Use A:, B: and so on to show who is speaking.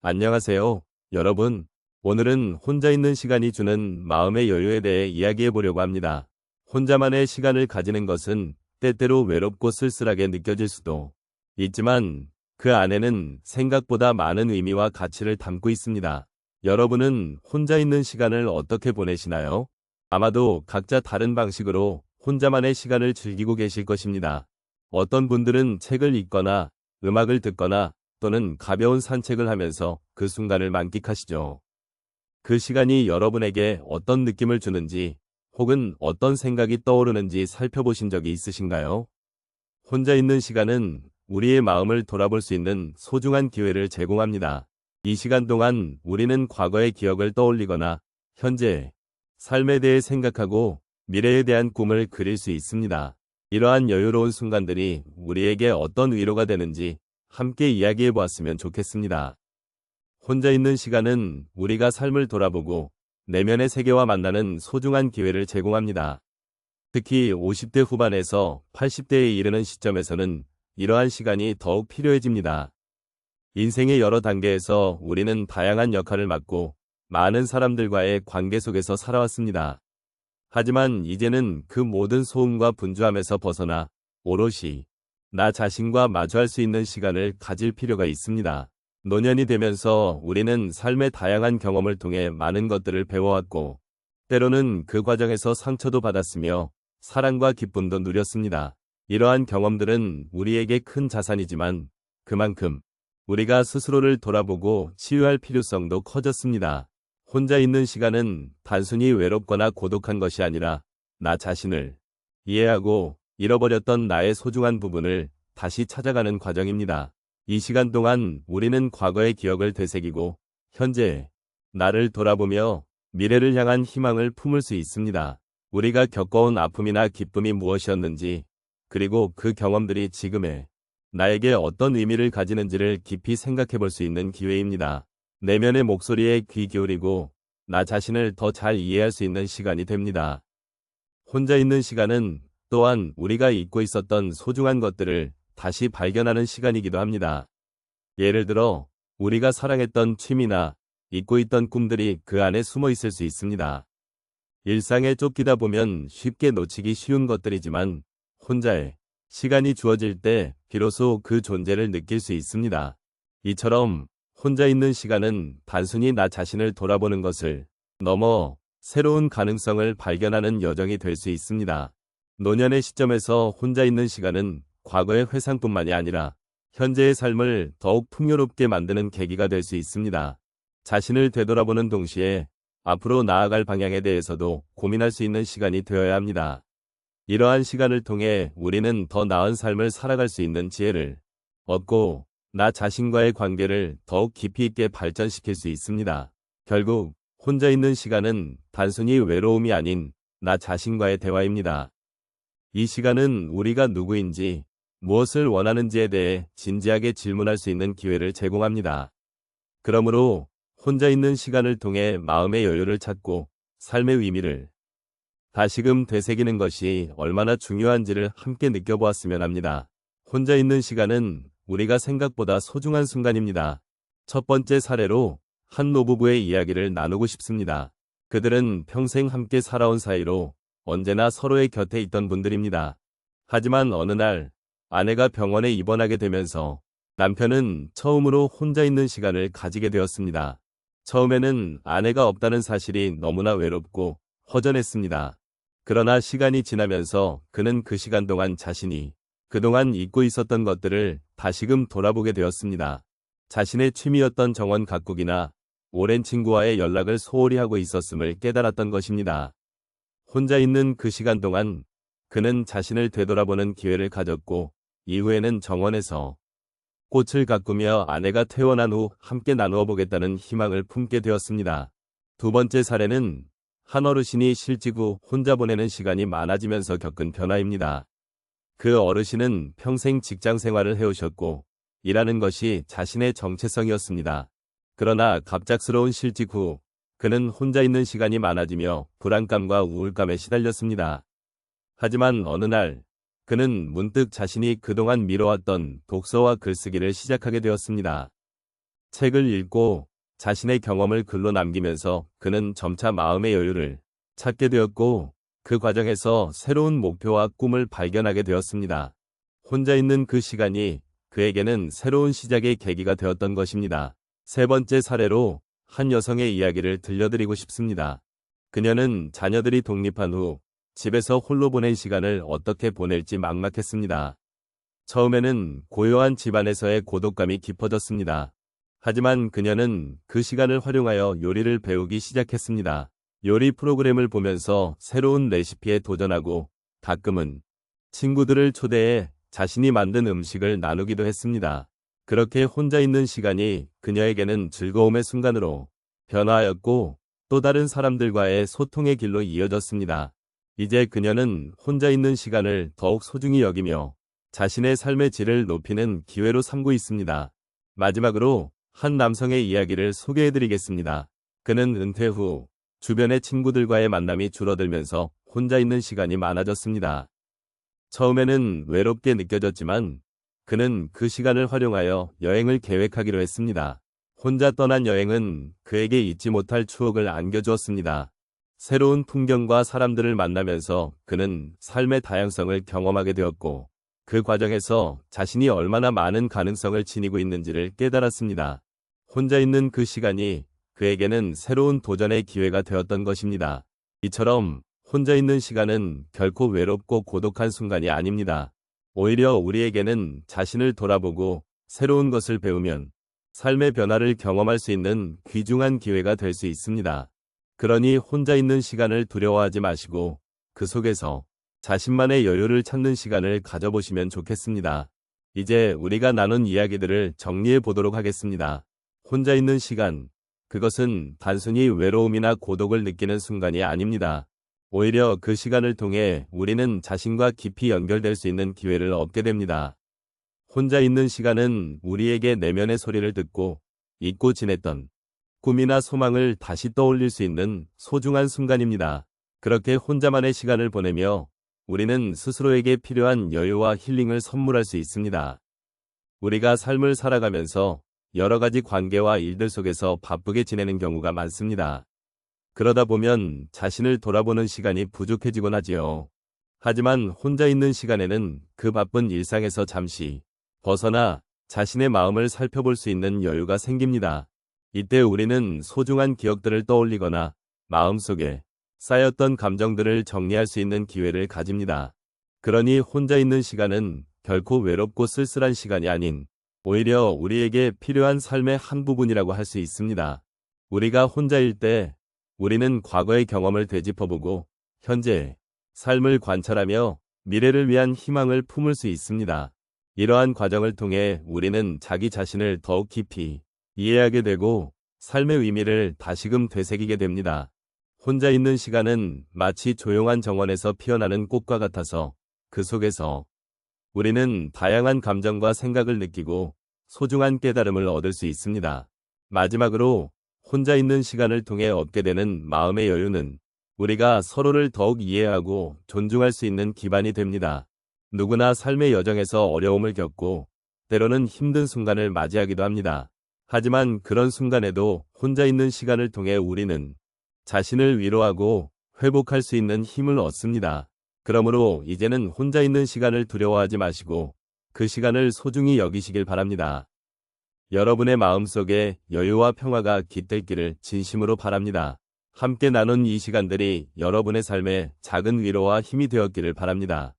A: 안녕하세요, 여러분. 오늘은 혼자 있는 시간이 주는 마음의 여유에 대해 이야기해 보려고 합니다. 혼자만의 시간을 가지는 것은 때때로 외롭고 쓸쓸하게 느껴질 수도 있지만 그 안에는 생각보다 많은 의미와 가치를 담고 있습니다. 여러분은 혼자 있는 시간을 어떻게 보내시나요? 아마도 각자 다른 방식으로 혼자만의 시간을 즐기고 계실 것입니다. 어떤 분들은 책을 읽거나 음악을 듣거나 또는 가벼운 산책을 하면서 그 순간을 만끽하시죠. 그 시간이 여러분에게 어떤 느낌을 주는지 혹은 어떤 생각이 떠오르는지 살펴보신 적이 있으신가요? 혼자 있는 시간은 우리의 마음을 돌아볼 수 있는 소중한 기회를 제공합니다. 이 시간 동안 우리는 과거의 기억을 떠올리거나 현재, 삶에 대해 생각하고 미래에 대한 꿈을 그릴 수 있습니다. 이러한 여유로운 순간들이 우리에게 어떤 위로가 되는지 함께 이야기해 보았으면 좋겠습니다. 혼자 있는 시간은 우리가 삶을 돌아보고 내면의 세계와 만나는 소중한 기회를 제공합니다. 특히 50대 후반에서 80대에 이르는 시점에서는 이러한 시간이 더욱 필요해집니다. 인생의 여러 단계에서 우리는 다양한 역할을 맡고 많은 사람들과의 관계 속에서 살아왔습니다. 하지만 이제는 그 모든 소음과 분주함에서 벗어나 오롯이 나 자신과 마주할 수 있는 시간을 가질 필요가 있습니다. 노년이 되면서 우리는 삶의 다양한 경험을 통해 많은 것들을 배워왔고, 때로는 그 과정에서 상처도 받았으며 사랑과 기쁨도 누렸습니다. 이러한 경험들은 우리에게 큰 자산이지만 그만큼 우리가 스스로를 돌아보고 치유할 필요성도 커졌습니다. 혼자 있는 시간은 단순히 외롭거나 고독한 것이 아니라 나 자신을 이해하고 잃어버렸던 나의 소중한 부분을 다시 찾아가는 과정입니다. 이 시간 동안 우리는 과거의 기억을 되새기고 현재 나를 돌아보며 미래를 향한 희망을 품을 수 있습니다. 우리가 겪어온 아픔이나 기쁨이 무엇이었는지, 그리고 그 경험들이 지금의 나에게 어떤 의미를 가지는지를 깊이 생각해 볼 수 있는 기회입니다. 내면의 목소리에 귀 기울이고 나 자신을 더 잘 이해할 수 있는 시간이 됩니다. 혼자 있는 시간은 또한 우리가 잊고 있었던 소중한 것들을 다시 발견하는 시간이기도 합니다. 예를 들어 우리가 사랑했던 취미나 잊고 있던 꿈들이 그 안에 숨어 있을 수 있습니다. 일상에 쫓기다 보면 쉽게 놓치기 쉬운 것들이지만 혼자의 시간이 주어질 때 비로소 그 존재를 느낄 수 있습니다. 이처럼 혼자 있는 시간은 단순히 나 자신을 돌아보는 것을 넘어 새로운 가능성을 발견하는 여정이 될 수 있습니다. 노년의 시점에서 혼자 있는 시간은 과거의 회상뿐만이 아니라 현재의 삶을 더욱 풍요롭게 만드는 계기가 될 수 있습니다. 자신을 되돌아보는 동시에 앞으로 나아갈 방향에 대해서도 고민할 수 있는 시간이 되어야 합니다. 이러한 시간을 통해 우리는 더 나은 삶을 살아갈 수 있는 지혜를 얻고 나 자신과의 관계를 더욱 깊이 있게 발전시킬 수 있습니다. 결국 혼자 있는 시간은 단순히 외로움이 아닌 나 자신과의 대화입니다. 이 시간은 우리가 누구인지, 무엇을 원하는지에 대해 진지하게 질문할 수 있는 기회를 제공합니다. 그러므로 혼자 있는 시간을 통해 마음의 여유를 찾고 삶의 의미를 다시금 되새기는 것이 얼마나 중요한지를 함께 느껴보았으면 합니다. 혼자 있는 시간은 우리가 생각보다 소중한 순간입니다. 첫 번째 사례로 한 노부부의 이야기를 나누고 싶습니다. 그들은 평생 함께 살아온 사이로 언제나 서로의 곁에 있던 분들입니다. 하지만 어느 날 아내가 병원에 입원하게 되면서 남편은 처음으로 혼자 있는 시간을 가지게 되었습니다. 처음에는 아내가 없다는 사실이 너무나 외롭고 허전했습니다. 그러나 시간이 지나면서 그는 그 시간 동안 자신이 그동안 잊고 있었던 것들을 다시금 돌아보게 되었습니다. 자신의 취미였던 정원 가꾸기나 오랜 친구와의 연락을 소홀히 하고 있었음을 깨달았던 것입니다. 혼자 있는 그 시간 동안 그는 자신을 되돌아보는 기회를 가졌고 이후에는 정원에서 꽃을 가꾸며 아내가 퇴원한 후 함께 나누어 보겠다는 희망을 품게 되었습니다. 두 번째 사례는 한 어르신이 실직 후 혼자 보내는 시간이 많아지면서 겪은 변화입니다. 그 어르신은 평생 직장 생활을 해오셨고 일하는 것이 자신의 정체성이었습니다. 그러나 갑작스러운 실직 후 그는 혼자 있는 시간이 많아지며 불안감과 우울감에 시달렸습니다. 하지만 어느 날 그는 문득 자신이 그동안 미뤄왔던 독서와 글쓰기를 시작하게 되었습니다. 책을 읽고 자신의 경험을 글로 남기면서 그는 점차 마음의 여유를 찾게 되었고 그 과정에서 새로운 목표와 꿈을 발견하게 되었습니다. 혼자 있는 그 시간이 그에게는 새로운 시작의 계기가 되었던 것입니다. 세 번째 사례로 한 여성의 이야기를 들려드리고 싶습니다. 그녀는 자녀들이 독립한 후 집에서 홀로 보낸 시간을 어떻게 보낼지 막막했습니다. 처음에는 고요한 집안에서의 고독감이 깊어졌습니다. 하지만 그녀는 그 시간을 활용하여 요리를 배우기 시작했습니다. 요리 프로그램을 보면서 새로운 레시피에 도전하고 가끔은 친구들을 초대해 자신이 만든 음식을 나누기도 했습니다. 그렇게 혼자 있는 시간이 그녀에게는 즐거움의 순간으로 변화하였고 또 다른 사람들과의 소통의 길로 이어졌습니다. 이제 그녀는 혼자 있는 시간을 더욱 소중히 여기며 자신의 삶의 질을 높이는 기회로 삼고 있습니다. 마지막으로 한 남성의 이야기를 소개해드리겠습니다. 그는 은퇴 후 주변의 친구들과의 만남이 줄어들면서 혼자 있는 시간이 많아졌습니다. 처음에는 외롭게 느껴졌지만 그는 그 시간을 활용하여 여행을 계획하기로 했습니다. 혼자 떠난 여행은 그에게 잊지 못할 추억을 안겨주었습니다. 새로운 풍경과 사람들을 만나면서 그는 삶의 다양성을 경험하게 되었고 그 과정에서 자신이 얼마나 많은 가능성을 지니고 있는지를 깨달았습니다. 혼자 있는 그 시간이 그에게는 새로운 도전의 기회가 되었던 것입니다. 이처럼 혼자 있는 시간은 결코 외롭고 고독한 순간이 아닙니다. 오히려 우리에게는 자신을 돌아보고 새로운 것을 배우면 삶의 변화를 경험할 수 있는 귀중한 기회가 될 수 있습니다. 그러니 혼자 있는 시간을 두려워하지 마시고 그 속에서 자신만의 여유를 찾는 시간을 가져보시면 좋겠습니다. 이제 우리가 나눈 이야기들을 정리해 보도록 하겠습니다. 혼자 있는 시간, 그것은 단순히 외로움이나 고독을 느끼는 순간이 아닙니다. 오히려 그 시간을 통해 우리는 자신과 깊이 연결될 수 있는 기회를 얻게 됩니다. 혼자 있는 시간은 우리에게 내면의 소리를 듣고 잊고 지냈던 꿈이나 소망을 다시 떠올릴 수 있는 소중한 순간입니다. 그렇게 혼자만의 시간을 보내며 우리는 스스로에게 필요한 여유와 힐링을 선물할 수 있습니다. 우리가 삶을 살아가면서 여러 가지 관계와 일들 속에서 바쁘게 지내는 경우가 많습니다. 그러다 보면 자신을 돌아보는 시간이 부족해지곤 하지요. 하지만 혼자 있는 시간에는 그 바쁜 일상에서 잠시 벗어나 자신의 마음을 살펴볼 수 있는 여유가 생깁니다. 이때 우리는 소중한 기억들을 떠올리거나 마음속에 쌓였던 감정들을 정리할 수 있는 기회를 가집니다. 그러니 혼자 있는 시간은 결코 외롭고 쓸쓸한 시간이 아닌 오히려 우리에게 필요한 삶의 한 부분이라고 할 수 있습니다. 우리가 혼자일 때 우리는 과거의 경험을 되짚어보고 현재의 삶을 관찰하며 미래를 위한 희망을 품을 수 있습니다. 이러한 과정을 통해 우리는 자기 자신을 더욱 깊이 이해하게 되고 삶의 의미를 다시금 되새기게 됩니다. 혼자 있는 시간은 마치 조용한 정원에서 피어나는 꽃과 같아서 그 속에서 우리는 다양한 감정과 생각을 느끼고 소중한 깨달음을 얻을 수 있습니다. 마지막으로 혼자 있는 시간을 통해 얻게 되는 마음의 여유는 우리가 서로를 더욱 이해하고 존중할 수 있는 기반이 됩니다. 누구나 삶의 여정에서 어려움을 겪고 때로는 힘든 순간을 맞이하기도 합니다. 하지만 그런 순간에도 혼자 있는 시간을 통해 우리는 자신을 위로하고 회복할 수 있는 힘을 얻습니다. 그러므로 이제는 혼자 있는 시간을 두려워하지 마시고 그 시간을 소중히 여기시길 바랍니다. 여러분의 마음속에 여유와 평화가 깃들기를 진심으로 바랍니다. 함께 나눈 이 시간들이 여러분의 삶에 작은 위로와 힘이 되었기를 바랍니다.